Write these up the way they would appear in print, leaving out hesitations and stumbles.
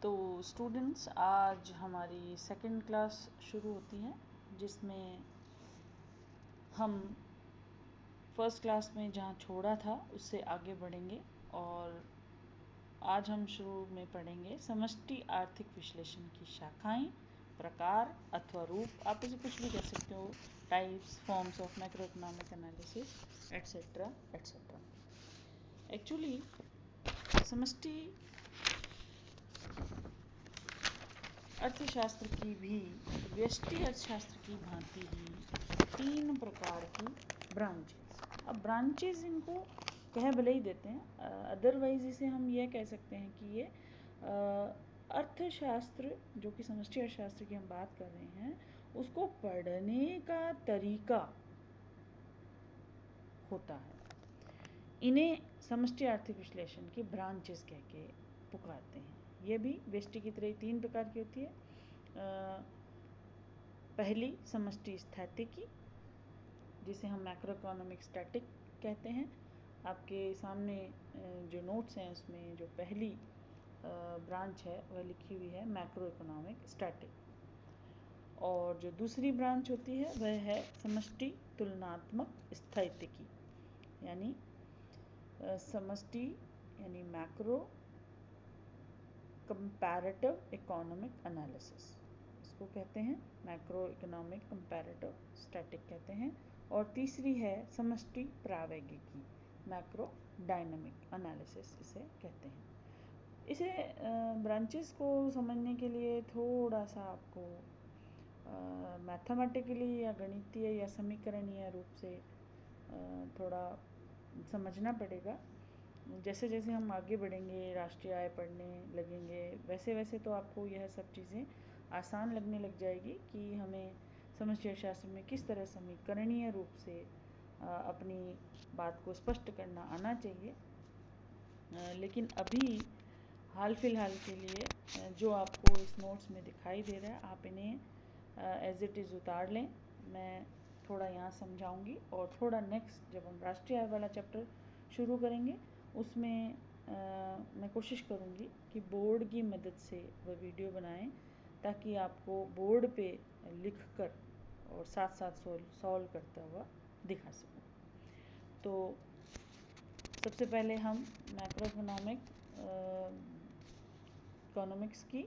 तो स्टूडेंट्स, आज हमारी सेकंड क्लास शुरू होती है, जिसमें हम फर्स्ट क्लास में जहाँ छोड़ा था उससे आगे बढ़ेंगे। और आज हम शुरू में पढ़ेंगे समष्टि आर्थिक विश्लेषण की शाखाएं, प्रकार अथवा रूप, आप इसे कुछ भी कह सकते हो, types, forms of macro economic analysis, etcetera etcetera. Actually समष्टि अर्थशास्त्र की भी व्यष्टि अर्थशास्त्र की भांति ही 3 प्रकार की ब्रांचेस। अब ब्रांचेस इनको कह भले ही देते हैं, अदरवाइज इसे हम यह कह सकते हैं कि ये अर्थशास्त्र, जो कि समष्टि अर्थशास्त्र की हम बात कर रहे हैं, उसको पढ़ने का तरीका होता है। इन्हें समष्टि आर्थिक विश्लेषण की ब्रांचेस कह के पुकारते हैं। ये भी व्यष्टि की तरह 3 प्रकार की होती है। पहली समष्टि स्थैतिकी, जिसे हम मैक्रो इकोनॉमिक स्टैटिक कहते हैं। आपके सामने जो नोट्स हैं उसमें जो पहली ब्रांच है वह लिखी हुई है मैक्रो इकोनॉमिक स्टैटिक। और जो दूसरी ब्रांच होती है वह है समष्टि तुलनात्मक स्थैतिकी, यानी समष्टि यानी मैक्रो कंपैरेटिव इकोनॉमिक एनालिसिस, इसको कहते हैं मैक्रो इकोनॉमिक कंपैरेटिव स्टैटिक कहते हैं। और तीसरी है समष्टि प्रावैगिकी, मैक्रो डायनामिक एनालिसिस इसे कहते हैं। इसे ब्रांचेस को समझने के लिए थोड़ा सा आपको मैथमेटिकली या गणितीय या समीकरणीय रूप से थोड़ा समझना पड़ेगा। जैसे जैसे हम आगे बढ़ेंगे, राष्ट्रीय आय पढ़ने लगेंगे, वैसे वैसे तो आपको यह सब चीज़ें आसान लगने लग जाएगी कि हमें समष्टि अर्थशास्त्र में किस तरह समीकरणीय रूप से अपनी बात को स्पष्ट करना आना चाहिए। लेकिन अभी हाल फिलहाल के लिए जो आपको इस नोट्स में दिखाई दे रहा है, आप इन्हें एज इट इज़ उतार लें। मैं थोड़ा यहाँ समझाऊंगी और थोड़ा नेक्स्ट जब हम राष्ट्रीय आय वाला चैप्टर शुरू करेंगे उसमें मैं कोशिश करूँगी कि बोर्ड की मदद से वह वीडियो बनाएं, ताकि आपको बोर्ड पे लिख कर और साथ साथ सॉल्व करता हुआ दिखा सकूँ। तो सबसे पहले हम मैक्रो इकोनॉमिक्स की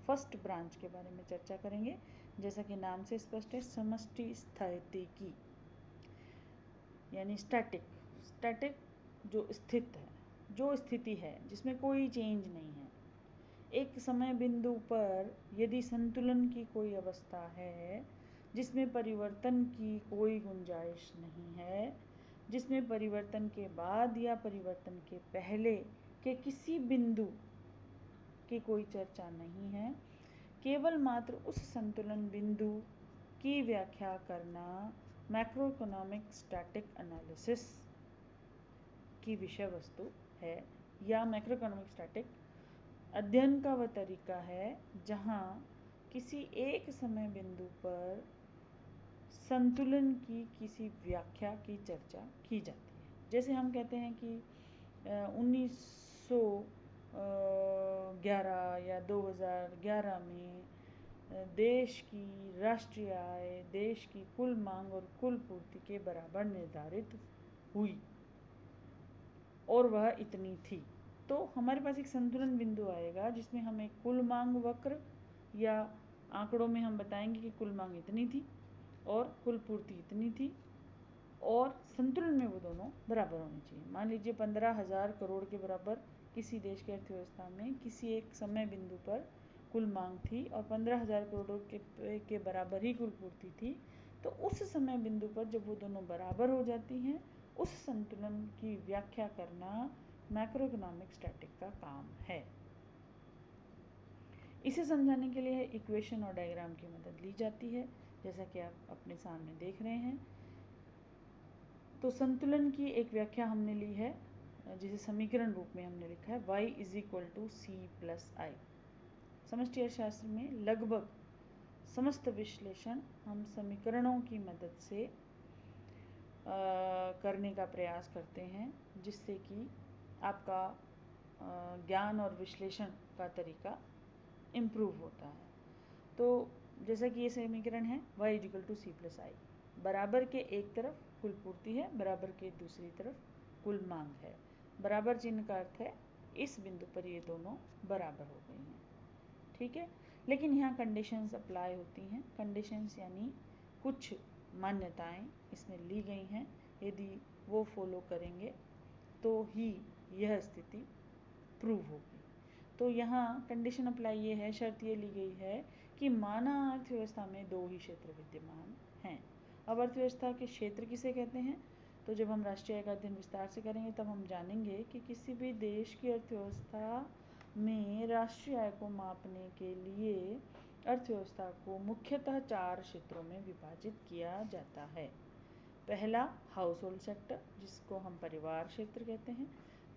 फर्स्ट ब्रांच के बारे में चर्चा करेंगे। जैसा कि नाम से स्पष्ट है, समष्टि स्थैतिकी यानी स्टैटिक जो स्थित है, जो स्थिति है जिसमें कोई चेंज नहीं है। एक समय बिंदु पर यदि संतुलन की कोई अवस्था है जिसमें परिवर्तन की कोई गुंजाइश नहीं है, जिसमें परिवर्तन के बाद या परिवर्तन के पहले के किसी बिंदु की कोई चर्चा नहीं है, केवल मात्र उस संतुलन बिंदु की व्याख्या करना मैक्रो इकोनॉमिक स्टैटिक एनालिसिस की विषय वस्तु है। या मैक्रो इकोनॉमिक स्टैटिक अध्ययन का वह तरीका है जहाँ किसी एक समय बिंदु पर संतुलन की किसी व्याख्या की चर्चा की जाती है। जैसे हम कहते हैं कि 1911 या 2011 में देश की राष्ट्रीय आय देश की कुल मांग और कुल पूर्ति के बराबर निर्धारित हुई और वह इतनी थी। तो हमारे पास एक संतुलन बिंदु आएगा जिसमें हम एक कुल मांग वक्र या आंकड़ों में हम बताएंगे कि कुल मांग इतनी थी और कुल पूर्ति इतनी थी, और संतुलन में वो दोनों बराबर होने चाहिए। मान लीजिए 15,000 करोड़ के बराबर किसी देश की अर्थव्यवस्था में किसी एक समय बिंदु पर कुल मांग थी और 15,000 करोड़ के बराबर ही कुल पूर्ति थी। तो उस समय बिंदु पर जब वो दोनों बराबर हो जाती हैं, उस संतुलन की व्याख्या करना मैक्रो इकोनॉमिक स्टैटिक का काम है। इसे समझाने के लिए इक्वेशन और डायग्राम की मदद ली जाती है, जैसा कि आप अपने सामने देख रहे हैं। तो संतुलन की एक व्याख्या हमने ली है, जिसे समीकरण रूप में हमने लिखा है y = c+i। समष्टि अर्थशास्त्र में लगभग समस्त विश्लेषण हम समीकरणों की मदद से करने का प्रयास करते हैं, जिससे कि आपका ज्ञान और विश्लेषण का तरीका इम्प्रूव होता है। तो जैसा कि ये समीकरण है y equal to C plus I, बराबर के एक तरफ कुल पूर्ति है, बराबर के दूसरी तरफ कुल मांग है। बराबर चिन्ह का अर्थ है इस बिंदु पर ये दोनों बराबर हो गई हैं, ठीक है। लेकिन यहाँ कंडीशंस अप्लाई होती हैं। कंडीशंस यानी कुछ मान्यताएं इसमें ली गई हैं, यदि वो फॉलो करेंगे तो ही यह स्थिति प्रूव होगी। तो यहाँ कंडीशन अप्लाई ये है, शर्त ये ली गई है कि माना अर्थव्यवस्था में दो ही क्षेत्र विद्यमान हैं। अब अर्थव्यवस्था के क्षेत्र किसे कहते हैं, तो जब हम राष्ट्रीय आय का अध्ययन विस्तार से करेंगे तब हम जानेंगे कि किसी भी देश की अर्थव्यवस्था में राष्ट्रीय आय को मापने के लिए अर्थव्यवस्था को मुख्यतः 4 क्षेत्रों में विभाजित किया जाता है। पहला हाउस होल्ड सेक्टर, जिसको हम परिवार क्षेत्र कहते हैं।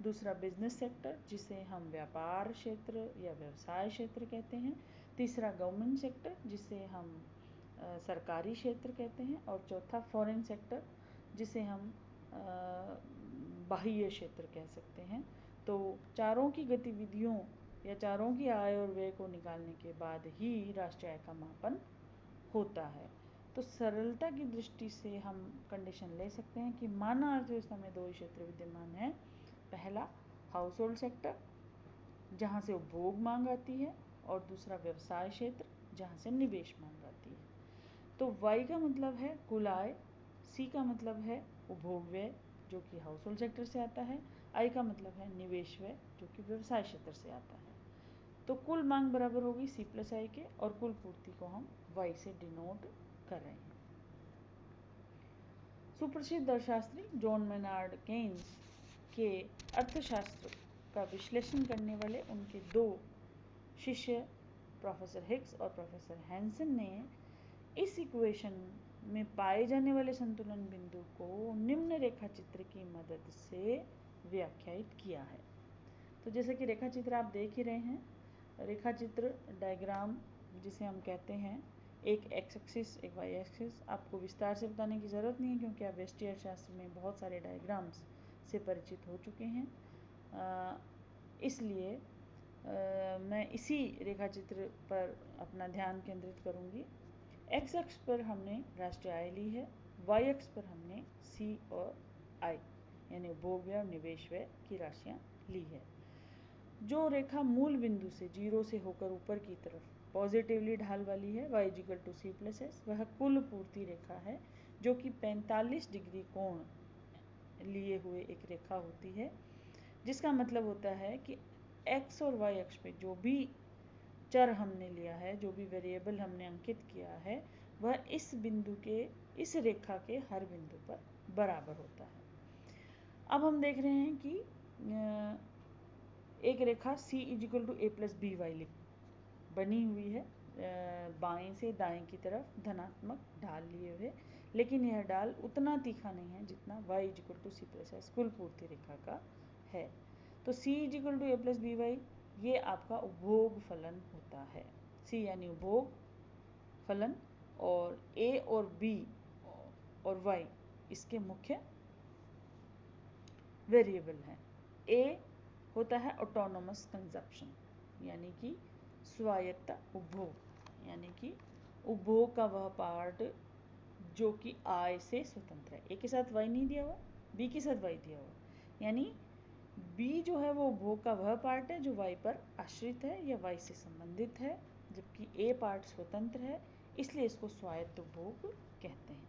दूसरा बिजनेस सेक्टर, जिसे हम व्यापार क्षेत्र या व्यवसाय क्षेत्र कहते हैं। तीसरा गवर्नमेंट सेक्टर, जिसे हम सरकारी क्षेत्र कहते हैं। और चौथा फॉरेन सेक्टर, जिसे हम बाह्य क्षेत्र कह सकते हैं। तो चारों की गतिविधियों या चारों की आय और व्यय को निकालने के बाद ही राष्ट्रीय आय का मापन होता है। तो सरलता की दृष्टि से हम कंडीशन ले सकते हैं कि माना अर्थव्यवस्था में दो क्षेत्र विद्यमान हैं। पहला हाउस होल्ड सेक्टर, जहाँ से उपभोग मांग आती है, और दूसरा व्यवसाय क्षेत्र, जहाँ से निवेश मांग आती है। तो Y का मतलब है कुल आय, C का मतलब है उपभोग व्यय जो कि हाउस होल्ड सेक्टर से आता है, I का मतलब है निवेश व्यय जो कि व्यवसाय क्षेत्र से आता है। तो कुल मांग बराबर होगी C प्लस आई के, और कुल पूर्ति को हम Y से डिनोट कर रहे हैं। सुप्रसिद्ध अर्थशास्त्री जॉन मेनार्ड केन्स के अर्थशास्त्र का विश्लेषण करने वाले उनके 2 शिष्य प्रोफेसर हिग्स और प्रोफेसर हैंसन ने इस इक्वेशन में पाए जाने वाले संतुलन बिंदु को निम्न रेखाचित्र की मदद से व्याख्यायित किया है। तो जैसे कि रेखाचित्र आप देख ही रहे हैं, रेखाचित्र डायग्राम जिसे हम कहते हैं, एक एक्स एक्सिस एक वाई एक्सिस, आपको विस्तार से बताने की ज़रूरत नहीं है क्योंकि आप व्यष्टि अर्थशास्त्र में बहुत सारे डायग्राम्स से परिचित हो चुके हैं। इसलिए मैं इसी रेखाचित्र पर अपना ध्यान केंद्रित करूंगी। एक्स अक्ष पर हमने राष्ट्रीय आय ली है, वाई अक्ष पर हमने सी और आई यानी उपभोग व्यय और निवेश व्यय की राशियां ली है। जो रेखा मूल बिंदु से 0 से होकर ऊपर की तरफ पॉजिटिवली ढाल वाली है, y equal to C plus S, वह कुल पूर्ति रेखा है जो कि 45 डिग्री कोण लिए हुए एक रेखा होती है, जिसका मतलब होता है कि x और y अक्ष पे जो भी चर हमने लिया है, जो भी वेरिएबल हमने अंकित किया है, वह इस बिंदु के, इस रेखा के हर बिंदु पर बराबर होता है। अब हम देख रहे हैं कि एक रेखा C equal to A plus B Y बनी हुई है, बाएं से दाएं की तरफ धनात्मक ढाल लिए हुए, लेकिन यह ढाल उतना तीखा नहीं है जितना y equal to C plus S कुल पूर्ति रेखा का है। तो C equal to A plus B Y ये आपका उपभोग फलन होता है। C यानी उपभोग फलन, और A और B और Y इसके मुख्य वेरिएबल हैं। A होता है ऑटोनोमस कंजप्शन यानी कि स्वायत्त उपभोग, यानी कि उपभोग का वह पार्ट जो कि आय से स्वतंत्र है। A के साथ Y नहीं दिया हुआ, B के साथ Y दिया हुआ, यानी B जो है वो उपभोग का वह पार्ट है जो Y पर आश्रित है या Y से संबंधित है, जबकि A पार्ट स्वतंत्र है, इसलिए इसको स्वायत्त उपभोग कहते हैं।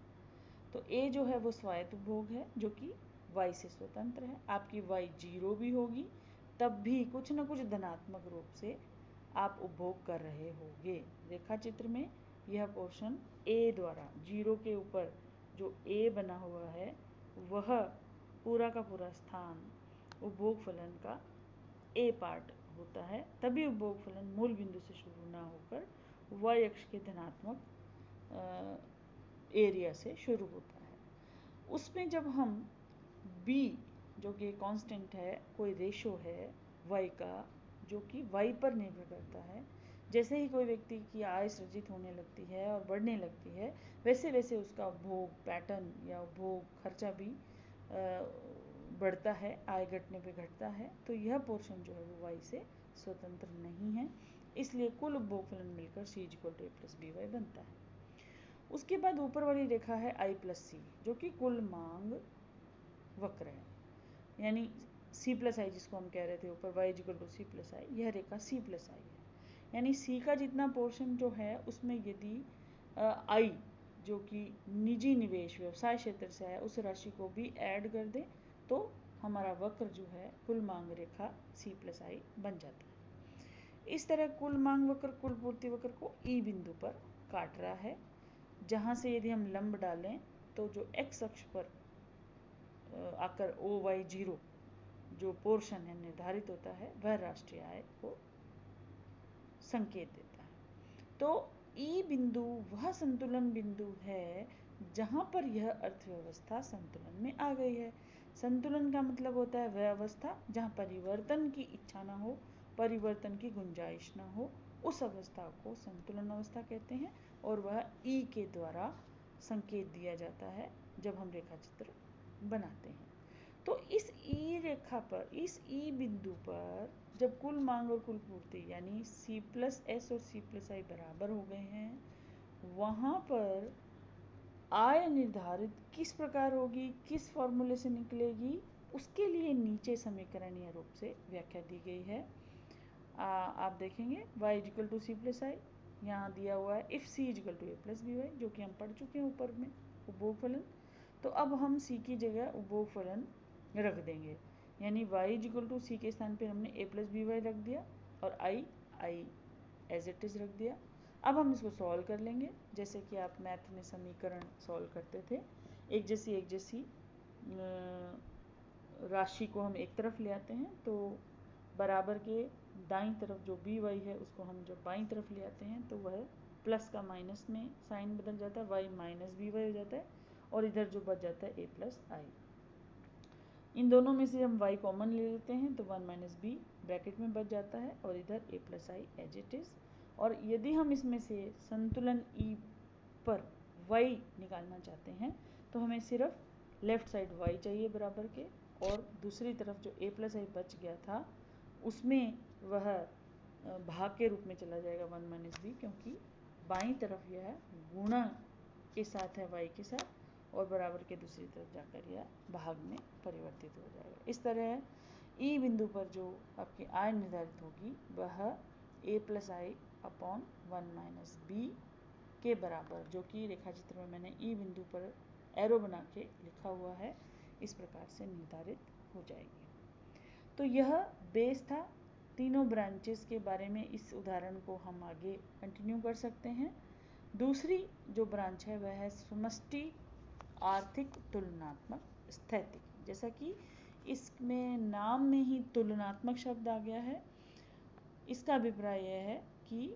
तो A जो है वो स्वायत्त उपभोग है जो कि Y से स्वतंत्र है। आपकी Y 0 भी होगी तब भी कुछ न कुछ धनात्मक रूप से आप उपभोग कर रहे होंगे। रेखा चित्र में यह पोर्शन A द्वारा 0 के ऊपर जो A बना हुआ है वह पूरा का पूरा स्थान उपभोग फलन का A पार्ट होता है, तभी उपभोग फलन मूल बिंदु से शुरू ना होकर Y अक्ष के धनात्मक एरिया से शुरू होता है। उसमें जब हम B जो कि कांस्टेंट है, कोई रेशो है Y का जो कि Y पर निर्भर करता है, जैसे ही कोई व्यक्ति की आय सृजित होने लगती है और बढ़ने लगती है, वैसे वैसे उसका उपभोग पैटर्न या उपभोग खर्चा भी बढ़ता है, आय घटने पे घटता है। तो यह पोर्शन जो है वो Y से स्वतंत्र नहीं है, इसलिए कुल उपभोग फलन मिलकर C = A + BY बनता है। उसके बाद ऊपर वाली रेखा है I + C, जो कि कुल मांग वक्र है, यानी C+I जिसको हम कह रहे थे ऊपर, Y = C+I, यह रेखा C+I है। यानी C का जितना पोर्शन जो है उसमें यदि I जो कि निजी निवेश व्यवसाय क्षेत्र से है उस राशि को भी ऐड कर दें तो हमारा वक्र जो है कुल मांग रेखा C+I बन जाता है। इस तरह कुल मांग वक्र कुल पूर्ति वक्र को E बिंदु पर काट रहा है, जहाँ से यदि हम लंब डालें तो जो x अक्ष पर आकर OY0 जो पोर्शन है निर्धारित होता है वह राष्ट्रीय आय को संकेत देता है। तो ई बिंदु वह संतुलन बिंदु है जहां पर यह अर्थव्यवस्था संतुलन में आ गई है। संतुलन का मतलब होता है वह अवस्था जहां परिवर्तन की इच्छा ना हो, परिवर्तन की गुंजाइश ना हो, उस अवस्था को संतुलन अवस्था कहते हैं और वह ई के द्वारा संकेत दिया जाता है जब हम रेखा चित्र बनाते हैं। तो इस ई रेखा पर, इस ई बिंदु पर जब कुल मांग और कुल पूर्ति यानी C+S और C+I बराबर हो गए हैं, वहां पर आय निर्धारित किस प्रकार होगी, किस फॉर्मूले से निकलेगी, उसके लिए नीचे समीकरणीय रूप से व्याख्या दी गई है। आप देखेंगे Y = C+I, यहाँ दिया हुआ है if C = A + BY, जो कि हम पढ़ चुके हैं ऊपर में उपभोग फलन। तो अब हम C की जगह उपभोग फलन रख देंगे, यानी Y = C के स्थान पे हमने A + BY रख दिया और I एज इट इज रख दिया। अब हम इसको सॉल्व कर लेंगे जैसे कि आप मैथ में समीकरण सॉल्व करते थे। एक जैसी राशि को हम एक तरफ ले आते हैं तो बराबर के दाईं तरफ जो BY है उसको हम जब बाईं तरफ ले आते हैं तो वह प्लस का माइनस में साइन बदल जाता है, Y - BY हो जाता है और इधर जो बच जाता है A + I। इन दोनों में से हम y कॉमन ले लेते हैं तो 1 - b ब्रैकेट में बच जाता है और इधर A + I as it is. और यदि हम इसमें से संतुलन E पर y निकालना चाहते हैं तो हमें सिर्फ लेफ्ट साइड y चाहिए बराबर के, और दूसरी तरफ जो A + I बच गया था उसमें वह भाग के रूप में चला जाएगा 1 - b, क्योंकि बाईं तरफ यह गुणा के साथ है y के साथ और बराबर के दूसरी तरफ जाकर यह भाग में परिवर्तित हो जाएगा। इस तरह ई बिंदु पर जो आपकी आय निर्धारित होगी वह A + I अपॉन 1 - b के बराबर, जो कि रेखा चित्र में मैंने ई बिंदु पर एरो बना के लिखा हुआ है, इस प्रकार से निर्धारित हो जाएगी। तो यह बेस था। तीनों ब्रांचेस के बारे में इस उदाहरण को हम आगे कंटिन्यू कर सकते हैं। दूसरी जो ब्रांच है वह है समष्टि आर्थिक तुलनात्मक स्थैतिकी। जैसा कि इसमें नाम में ही तुलनात्मक शब्द आ गया है, इसका अभिप्राय यह है कि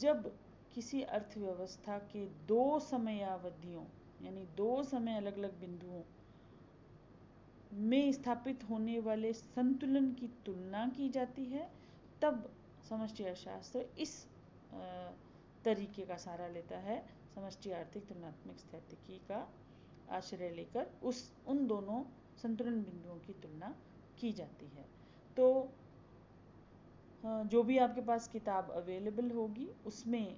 जब किसी अर्थव्यवस्था के दो समयावधियों यानी दो समय अलग अलग बिंदुओं में स्थापित होने वाले संतुलन की तुलना की जाती है, तब समष्टि अर्थशास्त्र इस तरीके का सहारा लेता है। समष्टि आर्थिक तुलनात्मक स्थैतिकी का आश्रय लेकर उन दोनों संतुलन बिंदुओं की तुलना की जाती है। तो जो भी आपके पास किताब अवेलेबल होगी उसमें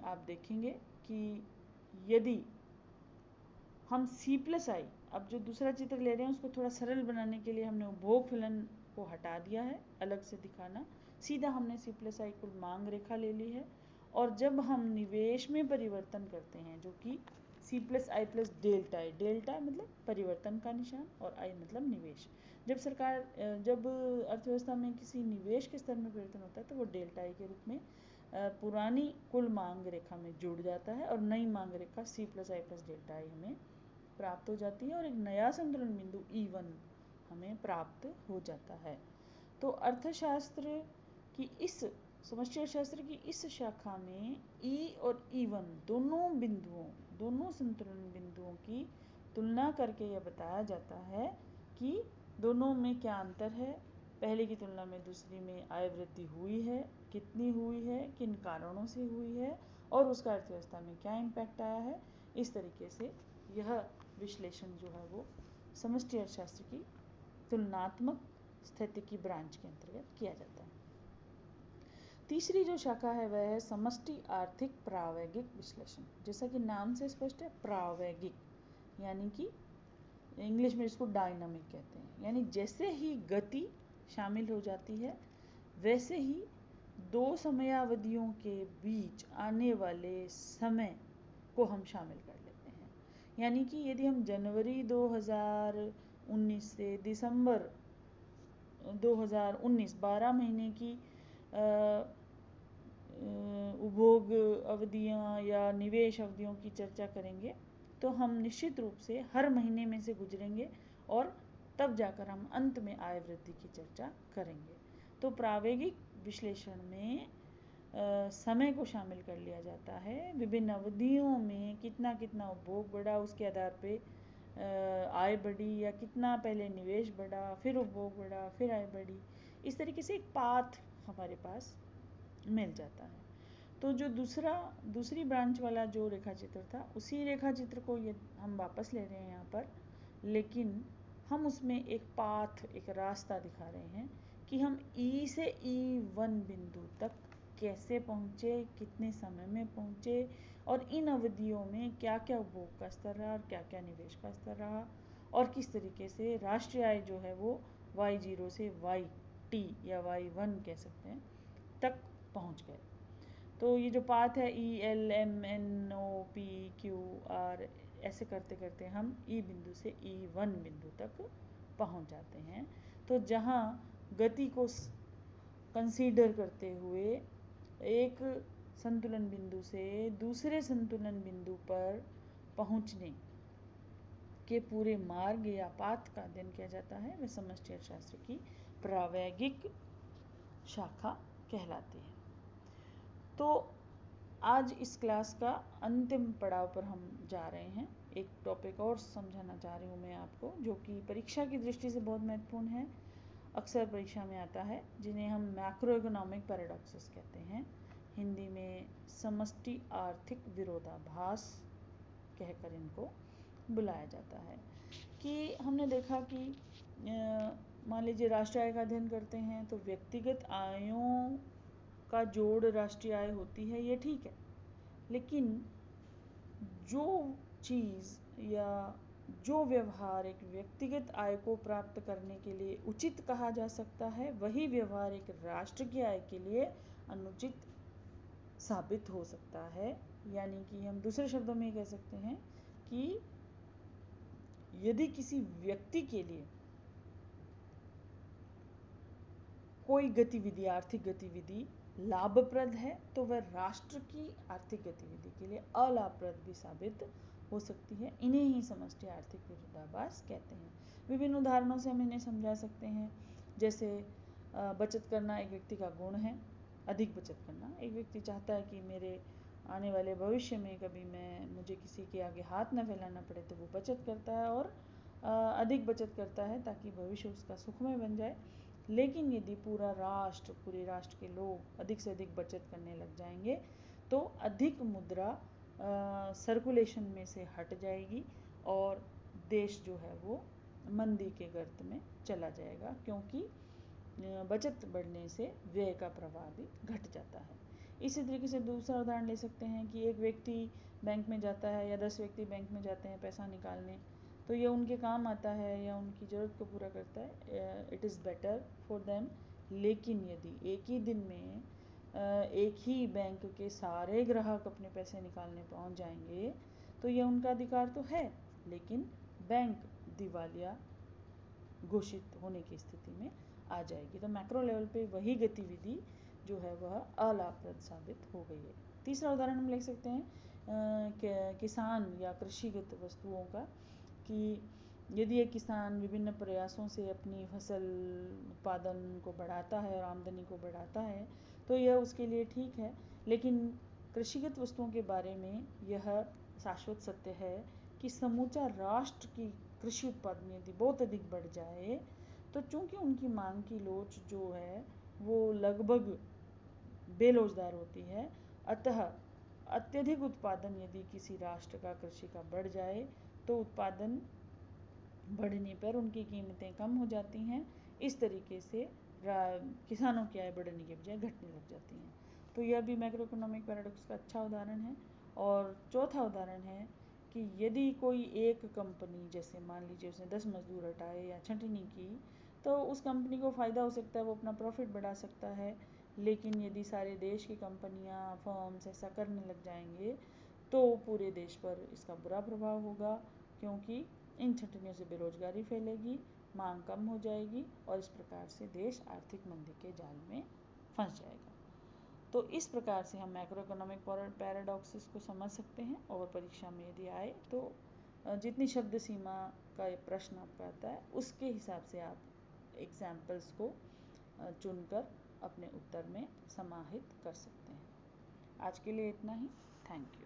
आप देखेंगे कि यदि हम C+I, अब जो दूसरा चित्र ले रहे हैं उसको थोड़ा सरल बनाने के लिए हमने उपभोग फलन को हटा दिया है अलग से दिखाना, सीधा हमने C+I कुल मांग रेखा ले ली है। और जब हम निवेश में परिवर्तन करते हैं जो कि C+I + डेल्टा I, डेल्टा मतलब परिवर्तन का निशान और I मतलब निवेश, जब अर्थव्यवस्था में किसी निवेश के स्तर में परिवर्तन होता है तो वो डेल्टा I के रूप में पुरानी कुल मांग रेखा में जुड़ जाता है और नई मांग रेखा C+I + डेल्टा I हमें प्राप्त हो जाती है और एक नया संतुलन बिंदु E1 हमें प्राप्त हो जाता है। तो अर्थशास्त्र की इस समष्टि अर्थशास्त्र की इस शाखा में E और E1 दोनों संतुलन बिंदुओं की तुलना करके यह बताया जाता है कि दोनों में क्या अंतर है, पहले की तुलना में दूसरी में आय वृद्धि हुई है, कितनी हुई है, किन कारणों से हुई है और उसका अर्थव्यवस्था में क्या इम्पैक्ट आया है। इस तरीके से यह विश्लेषण जो है वो समष्टि अर्थशास्त्र की तुलनात्मक स्थैतिकी ब्रांच के अंतर्गत किया जाता है। तीसरी जो शाखा है वह है समष्टि आर्थिक प्रावैगिक विश्लेषण। जैसा कि नाम से स्पष्ट है, प्रावैगिक यानी कि इंग्लिश में इसको डायनामिक कहते हैं, यानी जैसे ही गति शामिल हो जाती है वैसे ही दो समयावधियों के बीच आने वाले समय को हम शामिल कर लेते हैं। यानी कि यदि हम जनवरी 2019 से दिसंबर 2019 12 महीने की उपभोग अवधियां या निवेश अवधियों की चर्चा करेंगे तो हम निश्चित रूप से हर महीने में से गुजरेंगे और तब जाकर हम अंत में आय वृद्धि की चर्चा करेंगे। तो प्रावेगिक विश्लेषण में समय को शामिल कर लिया जाता है, विभिन्न अवधियों में कितना कितना उपभोग बढ़ा उसके आधार पे आय बढ़ी, या कितना पहले निवेश बढ़ा फिर उपभोग बढ़ा फिर आय बढ़ी, इस तरीके से एक पाथ हमारे पास मिल जाता है। तो जो दूसरी ब्रांच वाला जो रेखा चित्र था उसी रेखा चित्र को ये हम वापस ले रहे हैं यहाँ पर, लेकिन हम उसमें एक पाथ, एक रास्ता दिखा रहे हैं कि हम E से E1 बिंदु तक कैसे पहुँचे, कितने समय में पहुँचे और इन अवधियों में क्या क्या उपभोग का स्तर रहा और क्या क्या निवेश का स्तर रहा, और किस तरीके से राष्ट्रीय आय जो है वो Y0 से YT या Y1 कह सकते हैं तक पहुँच गए। तो ये जो पाथ है ELMNOPQR ऐसे करते करते हम E बिंदु से E1 बिंदु तक पहुंच जाते हैं। तो जहां गति को कंसीडर करते हुए एक संतुलन बिंदु से दूसरे संतुलन बिंदु पर पहुंचने के पूरे मार्ग या पाथ का अध्ययन किया जाता है, वह समष्टि अर्थशास्त्र की प्रावैगिक शाखा कहलाती है। तो आज इस क्लास का अंतिम पड़ाव पर हम जा रहे हैं। एक टॉपिक और समझाना चाह रही हूँ मैं आपको, जो कि परीक्षा की दृष्टि से बहुत महत्वपूर्ण है, अक्सर परीक्षा में आता है, जिन्हें हम मैक्रो इकोनॉमिक पैराडॉक्सेस कहते हैं, हिंदी में समष्टि आर्थिक विरोधाभास कहकर इनको बुलाया जाता है। कि हमने देखा कि मान लीजिए राष्ट्रीय आय का अध्ययन करते हैं तो व्यक्तिगत आयों का जोड़ राष्ट्रीय आय होती है, ये ठीक है, लेकिन जो चीज़ या जो व्यवहार एक व्यक्तिगत आय को प्राप्त करने के लिए उचित कहा जा सकता है, वही व्यवहार एक राष्ट्र की आय के लिए अनुचित साबित हो सकता है। यानी कि हम दूसरे शब्दों में कह सकते हैं कि यदि किसी व्यक्ति के लिए कोई गतिविधि, आर्थिक गतिविधि लाभप्रद है तो वह राष्ट्र की आर्थिक गतिविधि के लिए अलाभप्रद भी साबित हो सकती है। इन्हें ही समष्टि आर्थिक विरोधाभास कहते हैं। विभिन्न उदाहरणों से हम इन्हें समझा सकते हैं। जैसे बचत करना एक व्यक्ति का गुण है, अधिक बचत करना। एक व्यक्ति चाहता है कि मेरे आने वाले भविष्य में कभी मुझे किसी के आगे हाथ न फैलाना पड़े, तो वो बचत करता है और अधिक बचत करता है ताकि भविष्य उसका सुखमय बन जाए। लेकिन यदि पूरे राष्ट्र के लोग अधिक से अधिक बचत करने लग जाएंगे तो अधिक मुद्रा सर्कुलेशन में से हट जाएगी और देश जो है वो मंदी के गर्त में चला जाएगा, क्योंकि बचत बढ़ने से व्यय का प्रवाह भी घट जाता है। इसी तरीके से दूसरा उदाहरण ले सकते हैं कि एक व्यक्ति बैंक में जाता है या 10 व्यक्ति बैंक में जाते हैं पैसा निकालने, तो ये उनके काम आता है या उनकी ज़रूरत को पूरा करता है, it is better for them. लेकिन यदि एक ही दिन में एक ही बैंक के सारे ग्राहक अपने पैसे निकालने पहुंच जाएंगे तो ये उनका अधिकार तो है, लेकिन बैंक दिवालिया घोषित होने की स्थिति में आ जाएगी। तो मैक्रो लेवल पे वही गतिविधि जो है वह अलाभप्रद साबित हो गई है। तीसरा उदाहरण हम ले सकते हैं किसान या कृषिगत वस्तुओं का, कि यदि एक किसान विभिन्न प्रयासों से अपनी फसल उत्पादन को बढ़ाता है और आमदनी को बढ़ाता है तो यह उसके लिए ठीक है, लेकिन कृषिगत वस्तुओं के बारे में यह शाश्वत सत्य है कि समूचा राष्ट्र की कृषि उत्पादन यदि बहुत अधिक बढ़ जाए तो चूंकि उनकी मांग की लोच जो है वो लगभग बेलोचदार होती है, अतः अत्यधिक उत्पादन यदि किसी राष्ट्र का कृषि का बढ़ जाए तो उत्पादन बढ़ने पर उनकी कीमतें कम हो जाती हैं। इस तरीके से किसानों की आय बढ़ने के बजाय घटने लग जाती हैं। तो यह भी मैक्रो इकोनॉमिक पैराडॉक्स का अच्छा उदाहरण है। और चौथा उदाहरण है कि यदि कोई एक कंपनी, जैसे मान लीजिए उसने 10 मजदूर हटाए या छंटनी की, तो उस कंपनी को फ़ायदा हो सकता है, वो अपना प्रॉफिट बढ़ा सकता है। लेकिन यदि सारे देश की कंपनियां, फर्म्स ऐसा करने लग जाएंगे तो पूरे देश पर इसका बुरा प्रभाव होगा, क्योंकि इन छंटनियों से बेरोजगारी फैलेगी, मांग कम हो जाएगी और इस प्रकार से देश आर्थिक मंदी के जाल में फंस जाएगा। तो इस प्रकार से हम मैक्रो इकोनॉमिक पैराडॉक्सिस को समझ सकते हैं। और परीक्षा में यदि आए तो जितनी शब्द सीमा का प्रश्न आपका आता है उसके हिसाब से आप एग्जाम्पल्स को चुनकर अपने उत्तर में समाहित कर सकते हैं। आज के लिए इतना ही। Thank you.